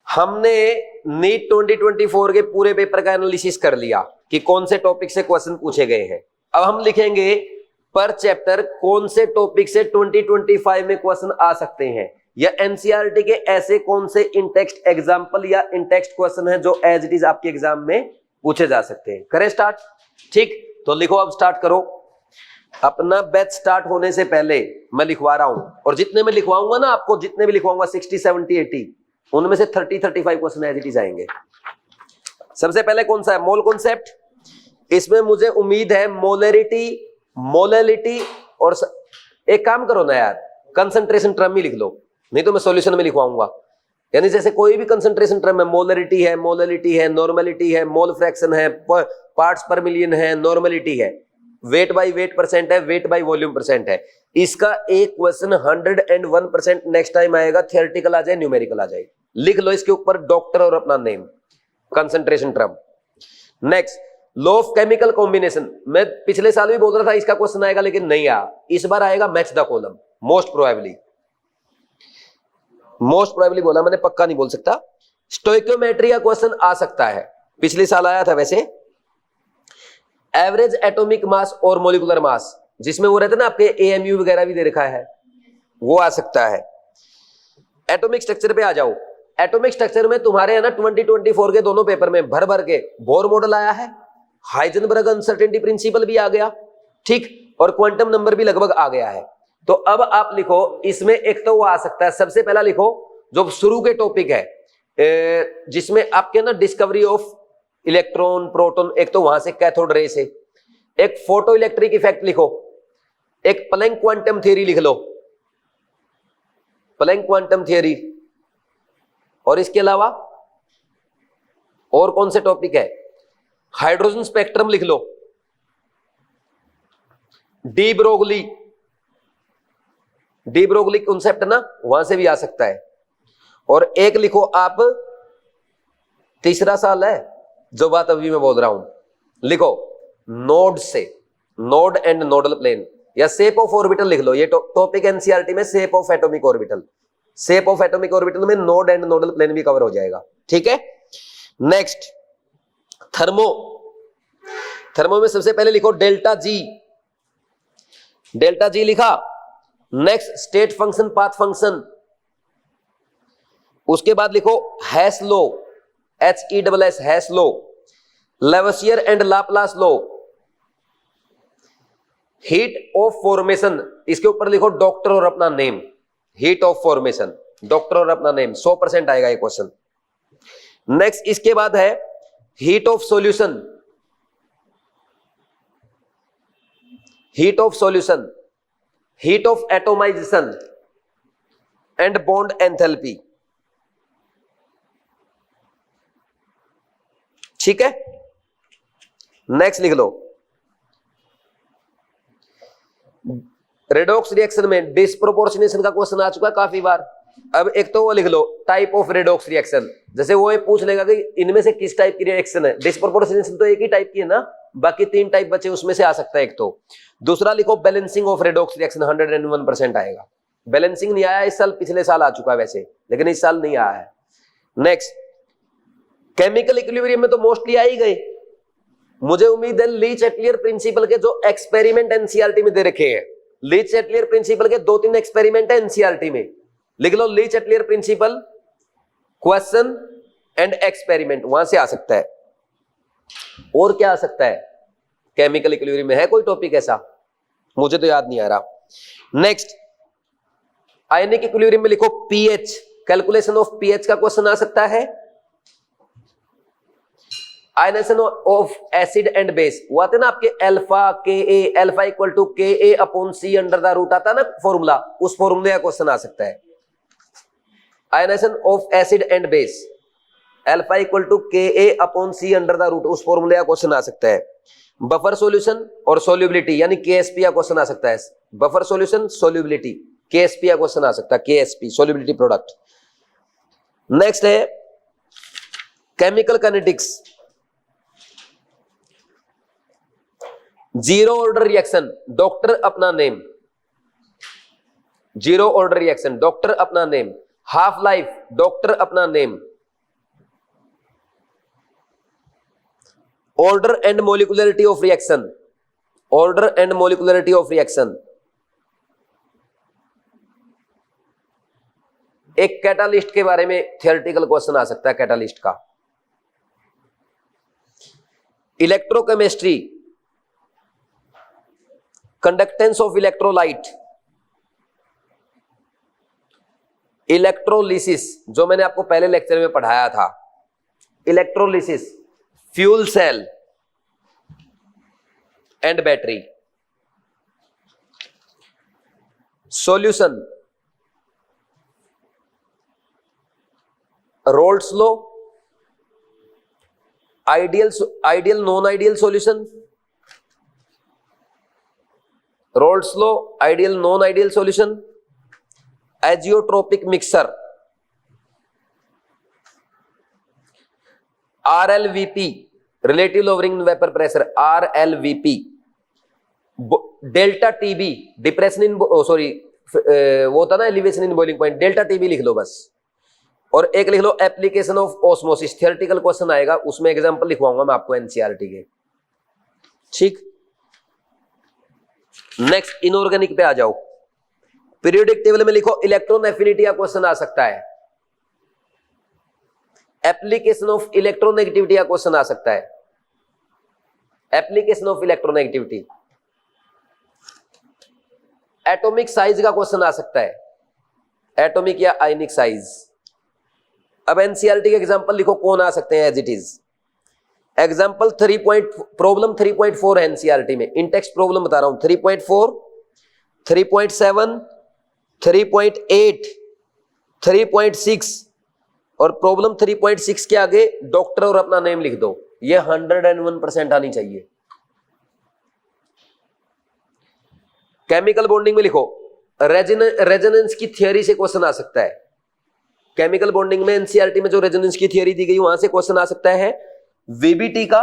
हमने नीट 2024 के पूरे पेपर का एनालिसिस कर लिया कि कौन से टॉपिक से क्वेश्चन पूछे गए हैं। अब हम लिखेंगे पर चैप्टर कौन से टॉपिक से 2025 में क्वेश्चन आ सकते हैं, या एनसीईआरटी के ऐसे कौन से इन टेक्स्ट एग्जांपल या इन टेक्स्ट क्वेश्चन है जो एज इट इज आपके एग्जाम में पूछे जा सकते हैं। करें स्टार्ट? ठीक, तो लिखो, अब स्टार्ट करो। अपना बैच स्टार्ट होने से पहले मैं लिखवा रहा हूं, और जितने मैं लिखवाऊंगा ना आपको, जितने भी लिखवाऊंगा 60, 70, 80, उनमें से 30, 35 क्वेश्चन एज इट इज आएंगे। सबसे पहले कौन सा है? Mole concept. इसमें मुझे उम्मीद है मोलरिटी, मोलैलिटी, और एक काम करो ना यार, कंसंट्रेशन टर्म ही लिख लो, नहीं तो मैं सॉल्यूशन में लिखवाऊंगा। यानी जैसे कोई भी कंसंट्रेशन टर्म है, मोलरिटी है, मोलैलिटी है, नॉर्मलिटी है, मोल फ्रैक्शन है, पार्ट्स पर मिलियन है, नॉर्मलिटी है, वेट बाय वेट परसेंट है, वेट बाय वॉल्यूम परसेंट है। इसका एक क्वेश्चन 101% नेक्स्ट टाइम आएगा, थियोरेटिकल आ जाए, न्यूमेरिकल आ जाए। लिख लो इसके ऊपर डॉक्टर और अपना name, concentration term. Next, law of chemical combination. मैं पिछले साल भी बोल रहा था इसका क्वेश्चन आएगा, लेकिन नहीं आया। इस बार आएगा match the column, most probably, most probably बोला मैंने, पक्का नहीं बोल सकता। स्टोइकियोमेट्री का क्वेश्चन आ सकता है, पिछले साल आया था वैसे। एवरेज एटॉमिक मास और मॉलिक्यूलर मास, जिसमें वो रहते ना आपके एएमयू वगैरह भी दे रखा है, वो आ सकता है। एटॉमिक स्ट्रक्चर पे आ जाओ। एटॉमिक स्ट्रक्चर में तुम्हारे है ना 2024 के दोनों पेपर में भर भर के बोर मॉडल आया है, हाइजेनबर्ग अनसर्टेनिटी प्रिंसिपल भी आ गया, ठीक, और क्वांटम नंबर भी लगभग आ गया है। तो अब आप लिखो, इसमें एक तो वो आ सकता है, सबसे पहला लिखो जो शुरू के टॉपिक है, जिसमें आपके ना डिस्कवरी ऑफ इलेक्ट्रॉन, प्रोटॉन, एक तो वहां से कैथोड रे से, एक फोटो इलेक्ट्रिक इफेक्ट लिखो, एक प्लैंक क्वांटम थ्योरी लिख लो, प्लैंक क्वांटम थ्योरी। और इसके अलावा और कौन से टॉपिक है? हाइड्रोजन स्पेक्ट्रम लिख लो, de Broglie, de Broglie concept ना, वहां से भी आ सकता है। और एक लिखो आप, तीसरा साल है जो बात अभी मैं बोल रहा हूं, लिखो नोड से, नोड एंड नोडल प्लेन, या शेप ऑफ ऑर्बिटल लिख लो। ये टॉपिक एनसीईआरटी में shape of atomic orbital, shape of atomic orbital में नोड एंड नोडल प्लेन भी कवर हो जाएगा, ठीक है। Next, thermo. थर्मो में सबसे पहले लिखो डेल्टा जी, डेल्टा जी लिखा। Next, state function, path function. उसके बाद लिखो हैस लो, HESS, हैस लो, लेवसियर एंड लाप्लास लो। हीट ऑफ फॉर्मेशन, इसके ऊपर लिखो डॉक्टर और अपना name, heat of formation, doctor और अपना नेम, 100% आएगा ये क्वेश्चन। नेक्स्ट, इसके बाद है heat of solution, heat of solution, heat of atomization and bond enthalpy, ठीक है। नेक्स्ट लिख लो, रेडॉक्स रिएक्शन में डिस्प्रोपोर्शनेशन का क्वेश्चन आ चुका है काफी बार। अब एक तो वो लिख लो टाइप ऑफ रेडॉक्स रिएक्शन, जैसे वो पूछ लेगा कि इनमें से किस टाइप की रिएक्शन है। डिस्प्रोपोर्शनेशन तो एक ही टाइप की है ना, बाकी 3 टाइप बचे, उसमें से आ सकता है एक तो। दूसरा लिखो बैलेंसिंग ऑफ रेडॉक्स रिएक्शन, 101% आएगा। बैलेंसिंग नहीं आया इस साल, पिछले साल आ चुका है वैसे, लेकिन इस साल नहीं आया है। नेक्स्ट, केमिकल इक्विलिब्रियम में तो मोस्टली आ ही गए। मुझे उम्मीद है ली चैटलियर प्रिंसिपल के जो एक्सपेरिमेंट एनसीईआरटी में दे रखे हैं, ली चैटलियर प्रिंसिपल के 2-3 एक्सपेरिमेंट है एनसीईआरटी में, लिख लो Le Chatelier principle, question and experiment, वहां से आ सकता है। और क्या आ सकता है केमिकल इक्विलिब्रियम में? है कोई टॉपिक ऐसा? मुझे तो याद नहीं आ रहा। नेक्स्ट, आयनिक इक्विलिब्रियम में लिखो पीएच, कैलकुलेशन ऑफ पीएच का क्वेश्चन आ सकता है। Ionisation of acid and base, वो आते ना आपके अल्फा के ए, alpha equal to K A upon C under the root, आता ना फॉर्मूला, उस फॉर्मूले का क्वेश्चन आ सकता है। Ionisation of acid and base, alpha equal to K A upon C under the root, उस फॉर्मूले का क्वेश्चन आ सकता है। बफर सॉल्यूशन और सोल्यूबिलिटी, यानी केएसपी का क्वेश्चन आ सकता है। बफर सॉल्यूशन, सोल्यूबिलिटी, केएसपी का क्वेश्चन आ सकता है, केएसपी सोल्यूबिलिटी प्रोडक्ट। नेक्स्ट है chemical kinetics, zero order reaction, doctor अपना name, zero order reaction, doctor अपना नेम। हाफ लाइफ, डॉक्टर अपना name. Order and molecularity of reaction, order and molecularity of reaction. एक catalyst के बारे में theoretical question आ सकता है, कैटालिस्ट का। Electrochemistry, conductance of electrolyte, electrolysis जो मैंने आपको पहले लेक्चर में पढ़ाया था, electrolysis, fuel cell and battery. Solution, Raoult's law, ideal non ideal solution, Raoult's law, ideal non ideal solution, azeotropic mixture, RLVP relative lowering vapour pressure, RLVP, delta TB depression in sorry वो था ना elevation in boiling point, delta TB लिख लो बस। और एक लिख लो application of osmosis, theoretical question आएगा, उसमें एग्जांपल लिखवाऊंगा मैं आपको एनसीईआरटी के। ठीक, नेक्स्ट इनऑर्गेनिक पे आ जाओ। पीरियोडिक टेबल में लिखो इलेक्ट्रॉन एफिनिटी का क्वेश्चन आ सकता है, एप्लीकेशन ऑफ इलेक्ट्रोनेगेटिविटी का क्वेश्चन आ सकता है, application of electronegativity, atomic size का क्वेश्चन आ सकता है, एटॉमिक या आयनिक साइज। अब एनसीईआरटी के एग्जांपल लिखो कौन आ सकते हैं as it is. Example problem 3.4 है एनसीईआरटी में, इन टेक्स्ट प्रॉब्लम बता रहा हूं, 3.4, 3.7, 3.8, 3.6 और प्रॉब्लम 3.6 के आगे डॉक्टर और अपना नेम लिख दो। ये 101% आनी चाहिए। केमिकल बॉन्डिंग में लिखो रेजोनेंस की थियरी से क्वेश्चन आ सकता है। केमिकल बॉन्डिंग में एनसीईआरटी में जो रेजोनेंस की थियरी दी गई वहां से क्वेश्चन आ सकता है। वीबीटी का,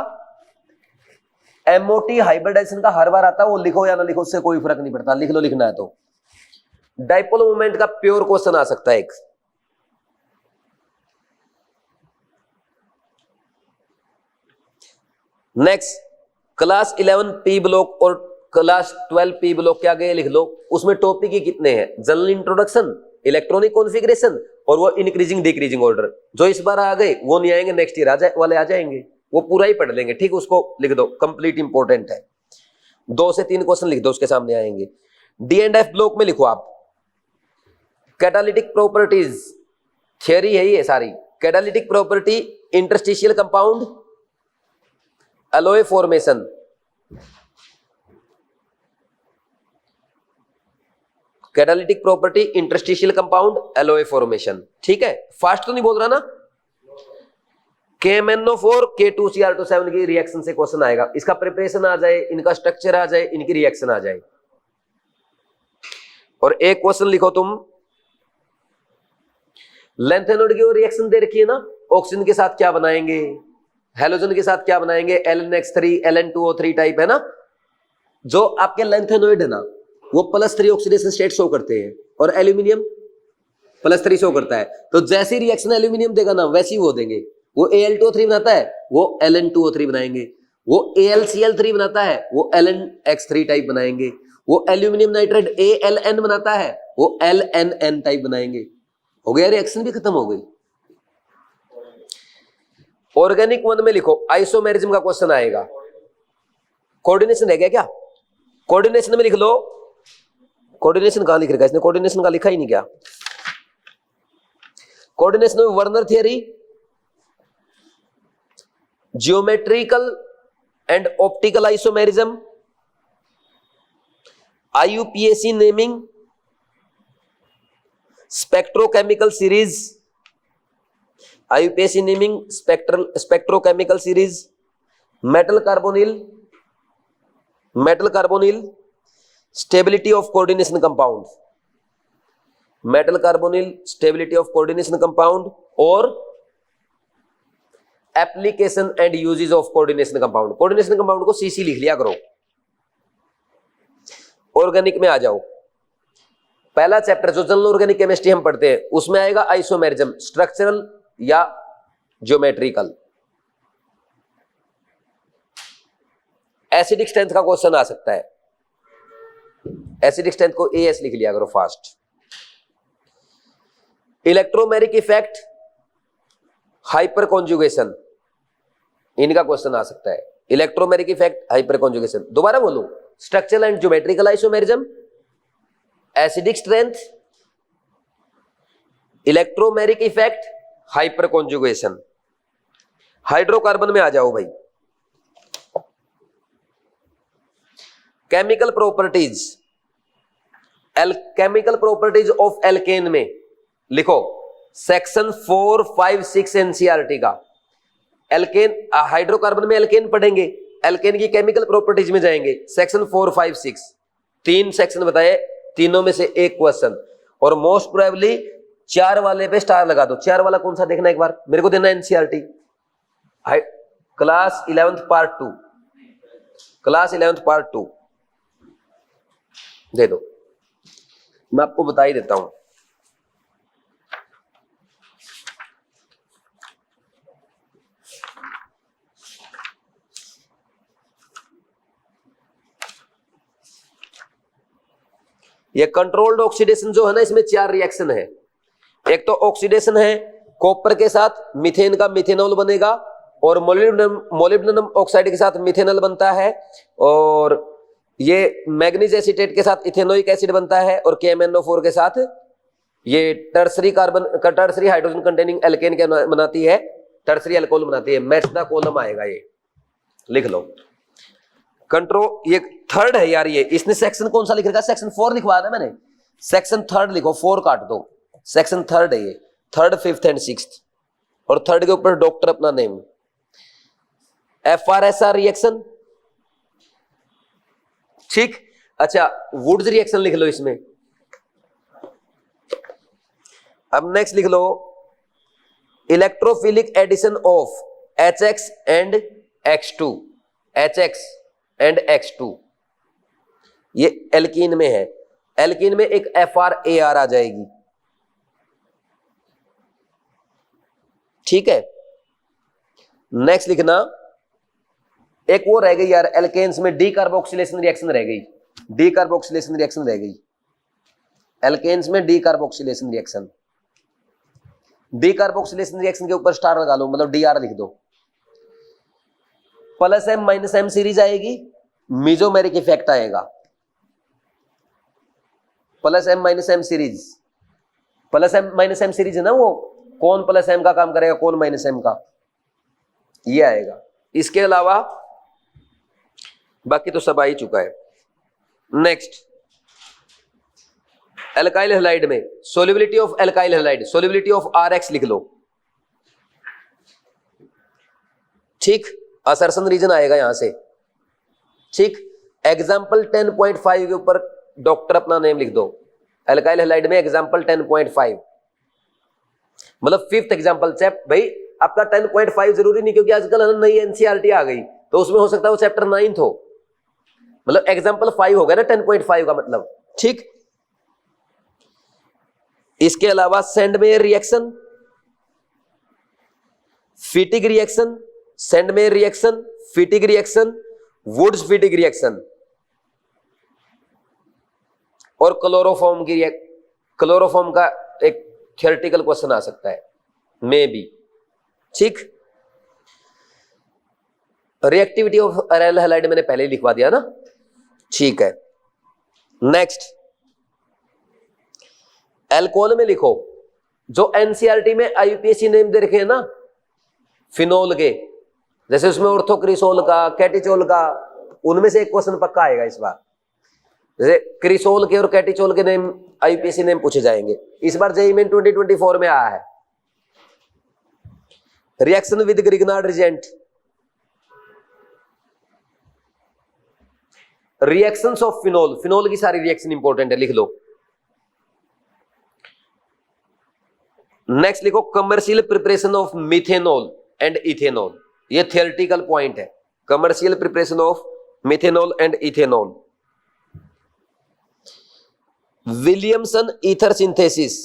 एमओटी हाइब्रिडाइजेशन का हर बार आता है, वो लिखो या ना लिखो उससे कोई फर्क नहीं पड़ता, लिख लो लिखना है तो। डाइपोल मोमेंट का प्योर क्वेश्चन आ सकता है एक। नेक्स्ट क्लास 11 पी ब्लॉक और क्लास 12 पी ब्लॉक के आगे लिख लो, उसमें टॉपिक ही कितने हैं, जनरल इंट्रोडक्शन, इलेक्ट्रॉनिक कॉन्फ़िगरेशन और वो इंक्रीजिंग डिक्रीजिंग ऑर्डर। जो इस बार आ गए वो नहीं आएंगे, नेक्स्ट ईयर वाले आ जाएंगे, वो पूरा ही पढ़ लेंगे। ठीक, उसको लिख दो, कंप्लीट इंपॉर्टेंट है। 2 से 3 क्वेश्चन लिख दो, उसके सामने आएंगे। डी एंड एफ ब्लॉक में लिखो आप कैटालिटिक प्रॉपर्टीज, थियरी है ये सारी। Catalytic property, interstitial compound, alloy formation, catalytic property, interstitial compound, alloy formation. ठीक है, फास्ट तो नहीं बोल रहा ना। KMnO4 K2Cr2 की रिएक्शन से क्वेश्चन आएगा, इसका प्रिपरेशन आ जाए, इनका स्ट्रक्चर आ जाए, इनकी रिएक्शन आ जाए। और एक क्वेश्चन लिखो तुम, लेंथेनोड की रिएक्शन दे रखी है ना, ऑक्सीजन के साथ क्या बनाएंगे, हेलोजन के साथ क्या बनाएंगे, LnX3 Ln2O3 टाइप है ना। जो आपके लेंथेनोइड है ना वो +3 ऑक्सीडेशन स्टेट शो करते हैं और एल्यूमिनियम +3 शो करता है। तो जैसी रिएक्शन एल्यूमिनियम देगा ना वैसी वो देंगे। वो Al2O3 बनाता है, वो Ln2O3 बनाएंगे। वो AlCl3 बनाता है, वो LnX3 टाइप बनाएंगे। वो एल्यूमिनियम नाइट्रेट AlN बनाता है, वो LnN टाइप बनाएंगे। हो गया, रिएक्शन भी खत्म हो गई। ऑर्गेनिक 1 में लिखो आइसोमेरिज्म का क्वेश्चन आएगा। कोऑर्डिनेशन है क्या? कोऑर्डिनेशन में लिख लो, कोऑर्डिनेशन कहां लिख रखा है इसने, कोऑर्डिनेशन का लिखा ही नहीं क्या। कोऑर्डिनेशन में Werner theory, geometrical and optical isomerism, IUPAC naming, spectrochemical series, IUPAC naming, spectrochemical series, metal carbonyl, stability of coordination compound, metal carbonyl, stability of coordination compound और application and uses of coordination compound. Coordination compound को CC लिख लिया करो। Organic में आ जाओ, पहला chapter जो general organic chemistry हम पढ़ते हैं उसमें आएगा आइसोमेरिज्म, स्ट्रक्चरल या ज्योमेट्रिकल। एसिडिक स्ट्रेंथ का क्वेश्चन आ सकता है। एसिडिक स्ट्रेंथ को AS लिख लिया करो fast. Electromeric effect, hyper conjugation, इनका क्वेश्चन आ सकता है। Electromeric effect, hyper conjugation. दोबारा बोलूं, structural and geometrical isomerism, acidic strength, electromeric effect, hyper conjugation. Hydrocarbon में आ जाओ भाई। Chemical properties, chemical properties of alkene में लिखो सेक्शन 4, 5, 6 एनसीईआरटी का। एल्केन, हाइड्रोकार्बन में एल्केन पढ़ेंगे, एल्केन की केमिकल प्रॉपर्टीज में जाएंगे, सेक्शन 4, 5, 6 तीन सेक्शन बताए, तीनों में से एक क्वेश्चन। और मोस्ट प्रोबेबली 4 वाले पे स्टार लगा दो। 4 वाला कौन सा देखना एक बार, मेरे को देना NCERT class 11th part 2, class 11th part 2 दे दो। मैं आपको बता ही देता हूं। ये कंट्रोल्ड ऑक्सीडेशन जो है ना, इसमें 4 रिएक्शन है। एक तो ऑक्सीडेशन है, कॉपर के साथ मीथेन का मिथेनॉल बनेगा, और मोलिब्डेनम ऑक्साइड के साथ मिथेनॉल बनता है, और ये मैग्नीज एसीटेट के साथ इथेनोइक एसिड बनता है, और KMnO4 के साथ ये टर्सरी हाइड्रोजन कंटेनिंग एल्केन के बनाती है, टर्सरी अल्कोहल बनाती है। मेथनाकोलम आएगा, ये लिख लो। कंट्रोल, ये थर्ड है यार, ये इसने सेक्शन कौन सा लिख रखा है, सेक्शन 4 लिखवा था मैंने, सेक्शन 3 लिखो, 4 काट दो, सेक्शन 3 है ये, 3rd, 5th एंड 6th, और 3rd के ऊपर डॉक्टर अपना नेम। FRSR रिएक्शन, ठीक। अच्छा, वुड्स रिएक्शन लिख लो इसमें। अब नेक्स्ट लिख लो electrophilic addition of HX and X2, HX and X2, ये एल्कीन में है। एल्कीन में एक FRAR आ जाएगी, ठीक है। नेक्स्ट लिखना, एक वो रह गई यार, एल्केन्स में डी कार्बोक्सिलेशन रिएक्शन रह गई, डी कार्बोक्सिलेशन रिएक्शन रह गई। एल्केन्स में D carboxylation reaction, D carboxylation reaction के ऊपर स्टार लगा लो, मतलब DR लिख दो। +M -M सीरीज आएगी, मीजोमेरिक इफेक्ट आएगा। +M -M series, +M -M series है ना, वो कौन +M का काम करेगा, कौन -M का, ये आएगा। इसके अलावा बाकी तो सब आ ही चुका है। नेक्स्ट, एल्काइल हैलाइड में solubility of alkyl halide, solubility of RX लिख लो, ठीक। असर्शन रीजन आएगा यहां से, ठीक। एग्जाम्पल 10.5 के ऊपर डॉक्टर अपना नेम लिख दो। एल्काइल हैलाइड में एग्जाम्पल 10.5, मतलब 5th एग्जाम्पल चैप्टर। भाई आपका 10.5 जरूरी नहीं, क्योंकि आजकल नई एनसीईआरटी आ गई, तो उसमें हो सकता है वो चैप्टर 9th हो, मतलब एग्जाम्पल 5 हो गया ना 10.5 का मतलब, ठीक। इसके अलावा Sandmeyer reaction, Fittig reaction, Sandmeyer reaction, Fittig reaction, Wurtz Fittig reaction, और क्लोरोफॉर्म का एक थियोरेटिकल क्वेश्चन आ सकता है, मे बी, ठीक। रिएक्टिविटी ऑफ अराइल हैलाइड मैंने पहले ही लिखवा दिया ना, ठीक है। नेक्स्ट, एल्कोहल में लिखो, जो एनसीईआरटी में IUPAC नेम दे रखे हैं ना फिनोल के, जैसे उसमें ऑर्थोक्रिसोल का, कैटिचोल का, उनमें से एक क्वेश्चन पक्का आएगा इस बार। जैसे क्रिसोल के और कैटिचोल के नेम IUPAC नेम पूछे जाएंगे। इस बार जेईई मेन 2024 में आया है। Reaction with Grignard reagent, reactions of phenol, phenol की सारी रिएक्शन इंपॉर्टेंट है, लिख लो। नेक्स्ट लिखो commercial preparation of methanol and ethanol, ये थियोरेटिकल पॉइंट है। Commercial preparation of methanol and ethanol, Williamson ether synthesis,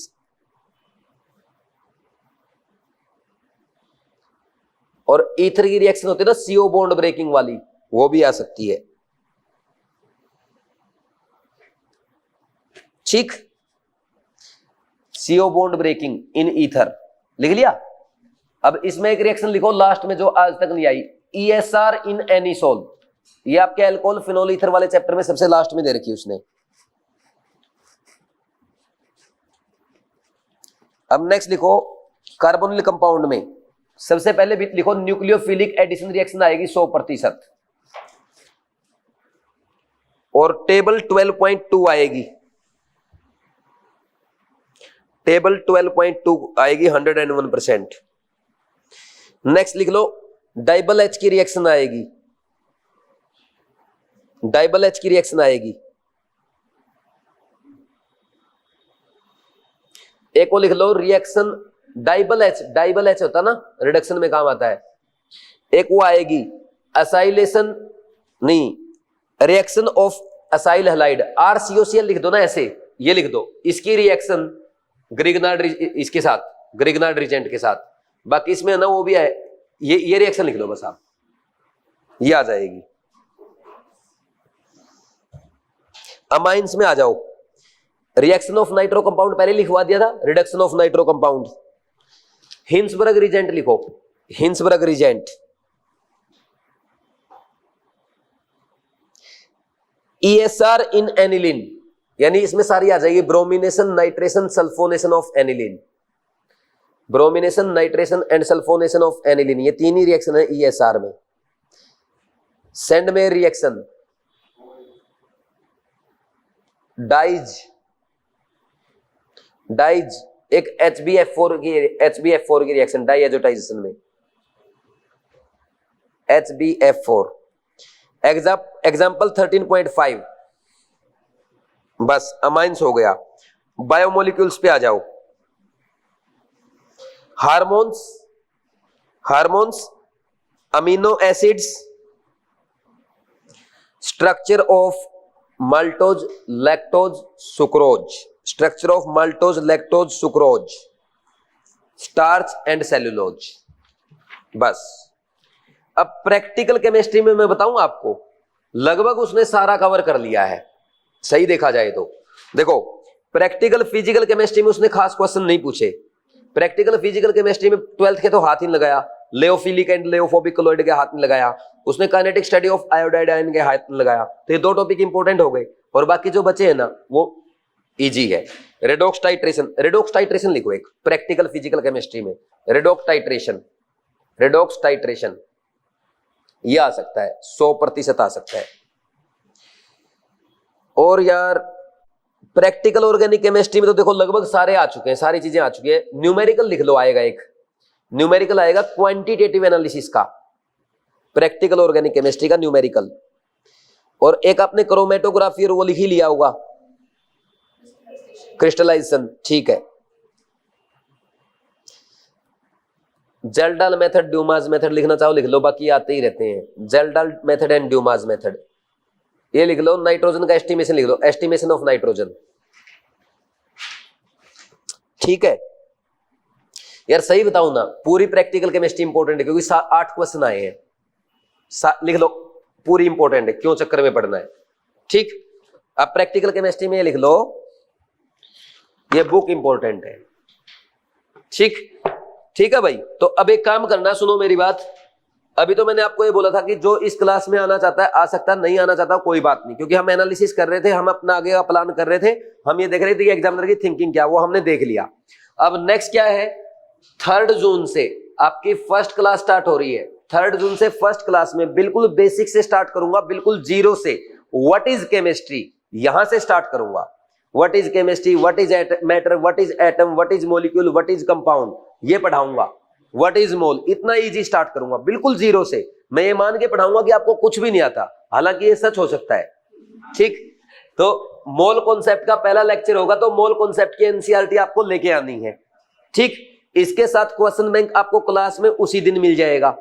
और ईथर की रिएक्शन होती है ना CO बॉन्ड ब्रेकिंग वाली, वो भी आ सकती है। ठीक, CO bond breaking in ether लिख लिया। अब इसमें एक रिएक्शन लिखो लास्ट में जो आज तक नहीं आई, ESR इन एनिसोल। ये आपके अल्कोहल फिनोल ईथर वाले चैप्टर में सबसे लास्ट में दे रखी है उसने। अब नेक्स्ट लिखो कार्बोनिल कंपाउंड में सबसे पहले भी लिखो न्यूक्लियोफिलिक एडिशन रिएक्शन आएगी 100%, और टेबल 12.2 आएगी, टेबल 12.2 आएगी 101%। नेक्स्ट लिख लो डाइबल एच की रिएक्शन आएगी, डाइबल एच की रिएक्शन आएगी। एक को लिख लो रिएक्शन डाइबल एच होता ना रिडक्शन में काम आता है। एक वो आएगी असाइलेशन नहीं, reaction of acyl halide, RCOCl लिख दो ना ऐसे, ये लिख दो इसकी रिएक्शन ग्रिग्नार्ड इसके साथ, ग्रिग्नार्ड रिजेंट के साथ। बाकी इसमें ना वो भी है, ये रिएक्शन लिख लो बस आप, ये आ जाएगी। अमाइंस में आ जाओ, रिएक्शन ऑफ नाइट्रो कंपाउंड पहले लिखवा दिया था, reduction of nitro compound. Hinsberg reagent लिखो, Hinsberg reagent. ESR in aniline, यानी इसमें सारी आ जाएगी bromination, nitration, sulphonation of aniline, bromination, nitration and sulphonation of aniline, ये तीन ही रिएक्शन है ESR में। सेंडमेयर रिएक्शन, डाइज एक HbF4 की रिएक्शन डाइएजोटाइजेशन में, HbF4। एग्जाम्पल 13.5, बस अमाइंस हो गया। बायोमोलिक्यूल्स पे आ जाओ, hormones, amino acids, structure of maltose, lactose, sucrose, structure of maltose, lactose, sucrose, starch and cellulose. बस अब प्रैक्टिकल केमिस्ट्री में मैं बताऊं आपको, लगभग उसने सारा कवर कर लिया है सही देखा जाए तो। देखो प्रैक्टिकल फिजिकल केमिस्ट्री में उसने खास क्वेश्चन नहीं पूछे। प्रैक्टिकल फिजिकल केमिस्ट्री में 12th के तो हाथ ही नहीं लगाया, लेओफिलिक एंड लेओफोबिक कोलॉइड के हाथ नहीं लगाया, उसने kinetic study of iodide ion के हाथ नहीं लगाया। तो ये दो टॉपिक इंपॉर्टेंट हो गए, और बाकी जो बचे हैं ना वो इजी है। रेडॉक्स टाइट्रेशन लिखो एक प्रैक्टिकल फिजिकल केमिस्ट्री में, रेडॉक्स टाइट्रेशन ये आ सकता है, 100% आ सकता है। और यार प्रैक्टिकल ऑर्गेनिक केमिस्ट्री में तो देखो लगभग सारे आ चुके हैं, सारी चीजें आ चुकी है। न्यूमेरिकल लिख लो, आएगा एक न्यूमेरिकल आएगा क्वांटिटेटिव एनालिसिस का, प्रैक्टिकल ऑर्गेनिक केमिस्ट्री का न्यूमेरिकल। और एक आपने क्रोमेटोग्राफी और वो लिख ही लिया होगा, क्रिस्टलाइजेशन, ठीक है। जेल्डाल मेथड, ड्यूमास मेथड लिखना चाहो लिख लो, बाकी आते ही रहते हैं। जेल्डाल मेथड एंड ड्यूमास मेथड ये लिख लो। नाइट्रोजन का एस्टिमेशन लिख लो, एस्टिमेशन ऑफ नाइट्रोजन, ठीक है। यार सही बताऊं ना, पूरी प्रैक्टिकल केमिस्ट्री इंपॉर्टेंट है क्योंकि 8 क्वेश्चन आए हैं, लिख लो पूरी इंपॉर्टेंट है, क्यों चक्कर में पड़ना है, ठीक। अब प्रैक्टिकल केमिस्ट्री में लिख लो, ये बुक इंपॉर्टेंट है, ठीक है भाई। तो अब एक काम करना, सुनो मेरी बात। अभी तो मैंने आपको ये बोला था कि जो इस क्लास में आना चाहता है आ सकता है, नहीं आना चाहता कोई बात नहीं, क्योंकि हम एनालिसिस कर रहे थे, हम अपना आगे का प्लान कर रहे थे, हम ये देख रहे थे कि एग्जामिनर की थिंकिंग क्या, वो हमने देख लिया। अब नेक्स्ट क्या है, 3 जून से आपकी फर्स्ट क्लास स्टार्ट हो रही है। 3 जून से फर्स्ट क्लास में बिल्कुल बेसिक से स्टार्ट करूंगा, बिल्कुल जीरो से। व्हाट इज केमिस्ट्री यहां से स्टार्ट करूंगा। What is chemistry, what is matter, what is atom, what is molecule, what is compound, ये पढ़ाऊंगा। व्हाट इज मोल, इतना इजी स्टार्ट करूंगा बिल्कुल जीरो से। मैं ये मान के पढ़ाऊंगा कि आपको कुछ भी नहीं आता, हालांकि ये सच हो सकता है, ठीक। तो मोल कॉन्सेप्ट का पहला लेक्चर होगा, तो मोल कॉन्सेप्ट की एनसीईआरटी आपको लेके आनी है, ठीक। इसके साथ क्वेश्चन बैंक आपको क्लास में उसी दिन मिल जाएगा,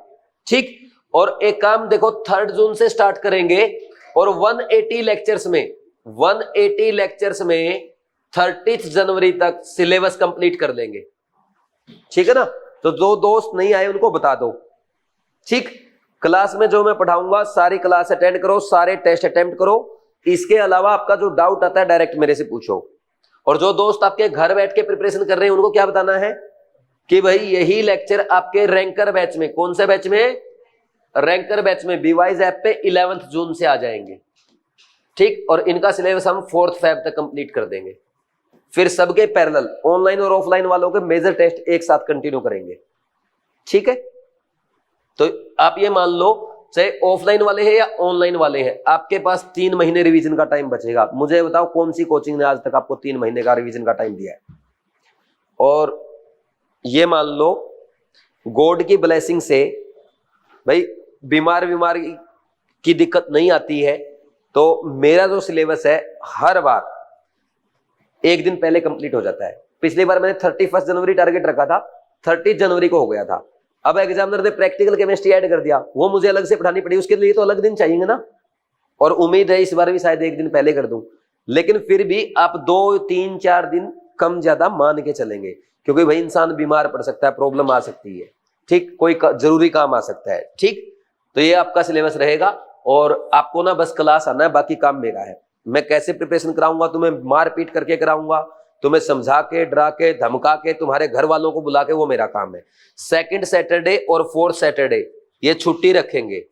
ठीक। और एक काम देखो, 3 जून से स्टार्ट करेंगे और 180 लेक्चर्स में 30 जनवरी तक सिलेबस कंप्लीट कर लेंगे, ठीक है ना। तो जो दोस्त नहीं आए उनको बता दो, ठीक। क्लास में जो मैं पढ़ाऊंगा सारी क्लास अटेंड करो, सारे टेस्ट अटेम्प्ट करो। इसके अलावा आपका जो डाउट आता है डायरेक्ट मेरे से पूछो। और जो दोस्त आपके घर बैठ के प्रिपरेशन कर रहे हैं उनको क्या बताना है कि भाई यही लेक्चर आपके रैंकर बैच में, कौन से बैच में, रैंकर बैच में बीवाइज ऐप पे 11 जून से आ जाएंगे, ठीक। और इनका सिलेबस हम 4 फेब तक कंप्लीट कर देंगे। फिर सबके पैरेलल ऑनलाइन और ऑफलाइन वालों के मेजर टेस्ट एक साथ कंटिन्यू करेंगे, ठीक है। तो आप ये मान लो चाहे ऑफलाइन वाले हैं या ऑनलाइन वाले हैं, आपके पास 3 महीने रिवीजन का टाइम बचेगा। मुझे बताओ कौन सी कोचिंग ने आज तक आपको 3 महीने का रिवीजन का टाइम दिया है। और ये मान लो गॉड की ब्लेसिंग से भाई बीमार की दिक्कत नहीं आती है, तो मेरा जो सिलेबस है हर बार एक दिन पहले कंप्लीट हो जाता है। पिछली बार मैंने 31 जनवरी टारगेट रखा था, 30 जनवरी को हो गया था। अब एग्जामिनर ने प्रैक्टिकल केमिस्ट्री ऐड कर दिया, वो मुझे अलग से पढ़ानी पड़ी, उसके लिए तो अलग दिन चाहिए ना। और उम्मीद है इस बार भी शायद एक दिन पहले कर दूं, लेकिन फिर भी आप 2, 3, 4 दिन कम ज्यादा मान के चलेंगे, क्योंकि भाई इंसान बीमार पड़ सकता है, प्रॉब्लम आ सकती है, ठीक, कोई जरूरी काम आ सकता है, ठीक। तो ये आपका सिलेबस रहेगा और आपको ना बस क्लास आना है, बाकी काम मेरा है। मैं कैसे प्रिपरेशन कराऊंगा, तुम्हें मार पीट करके कराऊंगा, तुम्हें समझा के, डरा के, धमका के, तुम्हारे घर वालों को बुला के, वो मेरा काम है। 2nd सैटरडे और 4th सैटरडे ये छुट्टी रखेंगे।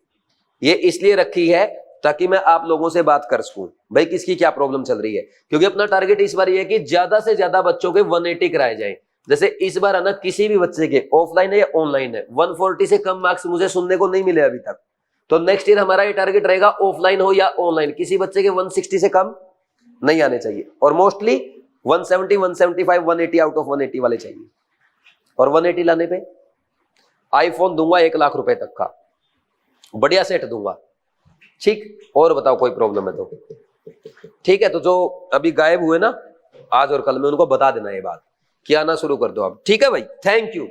ये इसलिए रखी है ताकि मैं आप लोगों से बात कर सकूं, भाई किसकी क्या प्रॉब्लम चल रही है। क्योंकि अपना टारगेट इस बार ये है कि ज्यादा से ज्यादा बच्चों के 180 कराए जाए। जैसे इस बार है ना, किसी भी बच्चे के ऑफलाइन है या ऑनलाइन है 140 से कम मार्क्स मुझे सुनने को नहीं मिले अभी तक। तो नेक्स्ट ईयर हमारा ये टारगेट रहेगा, ऑफलाइन हो या ऑनलाइन, किसी बच्चे के 160 से कम नहीं आने चाहिए। और मोस्टली 170, 175, 180 आउट ऑफ 180 वाले चाहिए। और 180 लाने पे आईफोन दूंगा 1 लाख रुपए तक का, बढ़िया सेट दूंगा, ठीक। और बताओ कोई प्रॉब्लम है तो, ठीक है। तो जो अभी गायब हुए ना आज और कल में, उनको बता देना ये बात कि आना शुरू कर दो अब, ठीक है भाई। Thank you.